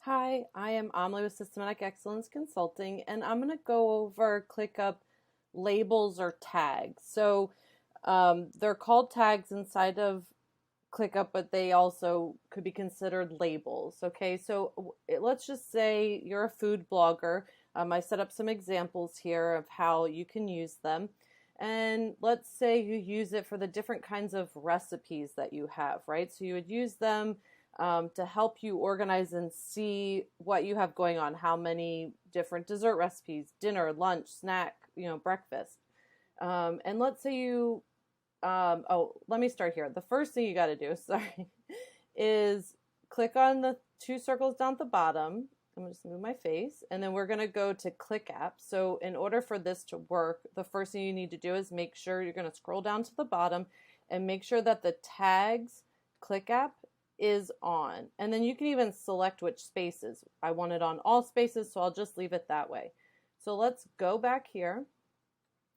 Hi, I am Amalie with Systematic Excellence Consulting, and I'm going to go over ClickUp labels or tags. They're called tags inside of ClickUp, but they also could be considered labels. Okay, so let's just say you're a food blogger. I set up some examples here of how you can use them. And let's say you use it for the different kinds of recipes that you have, right? So you would use them to help you organize and see what you have going on, how many different dessert recipes, dinner, lunch, snack, breakfast. And let's say let me start here. The first thing you got to do, sorry, is click on the two circles down at the bottom. I'm going to just move my face, and then we're going to go to ClickUp. So in order for this to work, the first thing you need to do is make sure you're going to scroll down to the bottom and make sure that the tags ClickUp is on. And then you can even select which spaces. I want it on all spaces, so I'll just leave it that way. So let's go back here.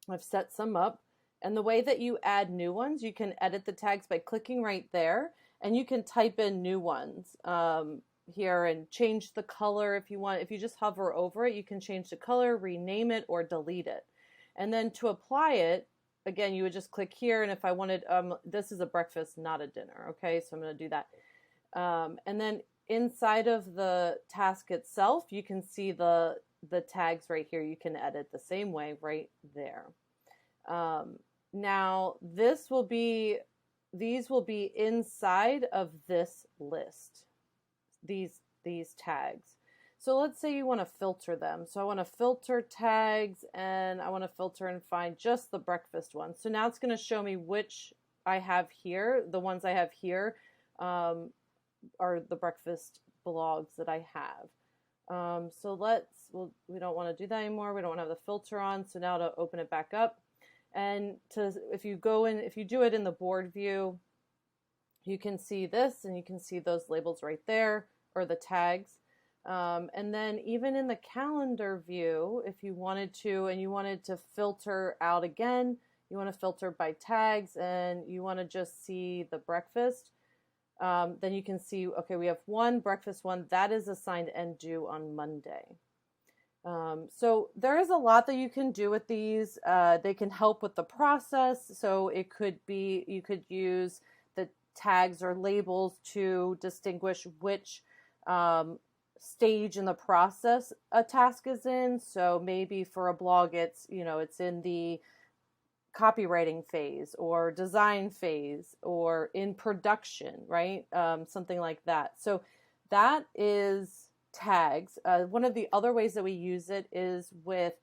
I've set some up. And the way that you add new ones, you can edit the tags by clicking right there, and you can type in new ones here and change the color if you want. If you just hover over it, you can change the color, rename it, or delete it. And then to apply it, again, you would just click here, and if I wanted, this is a breakfast, not a dinner, okay? So I'm going to do that. And then inside of the task itself, you can see the tags right here. You can edit the same way right there. Now these will be inside of this list, these tags. So let's say you want to filter them. So I want to filter tags, and I want to filter and find just the breakfast one. So now it's going to show me which I have here. The ones I have here are the breakfast blogs that I have. We don't want to do that anymore. We don't want to have the filter on. So now to open it back up, and if you do it in the board view, you can see this, and you can see those labels right there, or the tags. And then even in the calendar view, if you wanted to, and you wanted to filter out again, you want to filter by tags, and you want to just see the breakfast, then you can see, okay, we have one breakfast one that is assigned and due on Monday. So there is a lot that you can do with these. They can help with the process. So it could be, you could use the tags or labels to distinguish which stage in the process a task is in. So maybe for a blog, it's in the copywriting phase or design phase or in production, right? Something like that. So that is tags. One of the other ways that we use it is with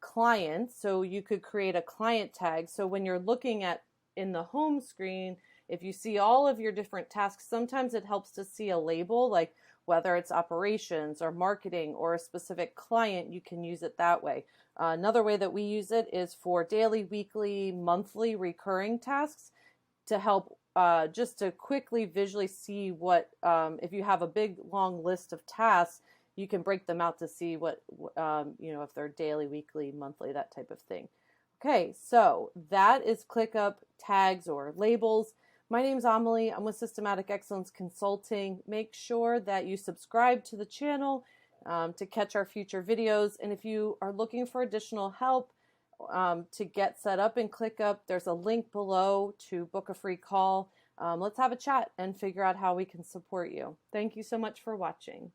clients. So you could create a client tag. So when you're looking at in the home screen, if you see all of your different tasks, sometimes it helps to see a label, like whether it's operations or marketing or a specific client, you can use it that way. Another way that we use it is for daily, weekly, monthly, recurring tasks to help just to quickly visually see what, if you have a big long list of tasks, you can break them out to see what, if they're daily, weekly, monthly, that type of thing. Okay, so that is ClickUp tags or labels. My name's Amalie. I'm with Systematic Excellence Consulting. Make sure that you subscribe to the channel to catch our future videos. And if you are looking for additional help to get set up in ClickUp, there's a link below to book a free call. Let's have a chat and figure out how we can support you. Thank you so much for watching.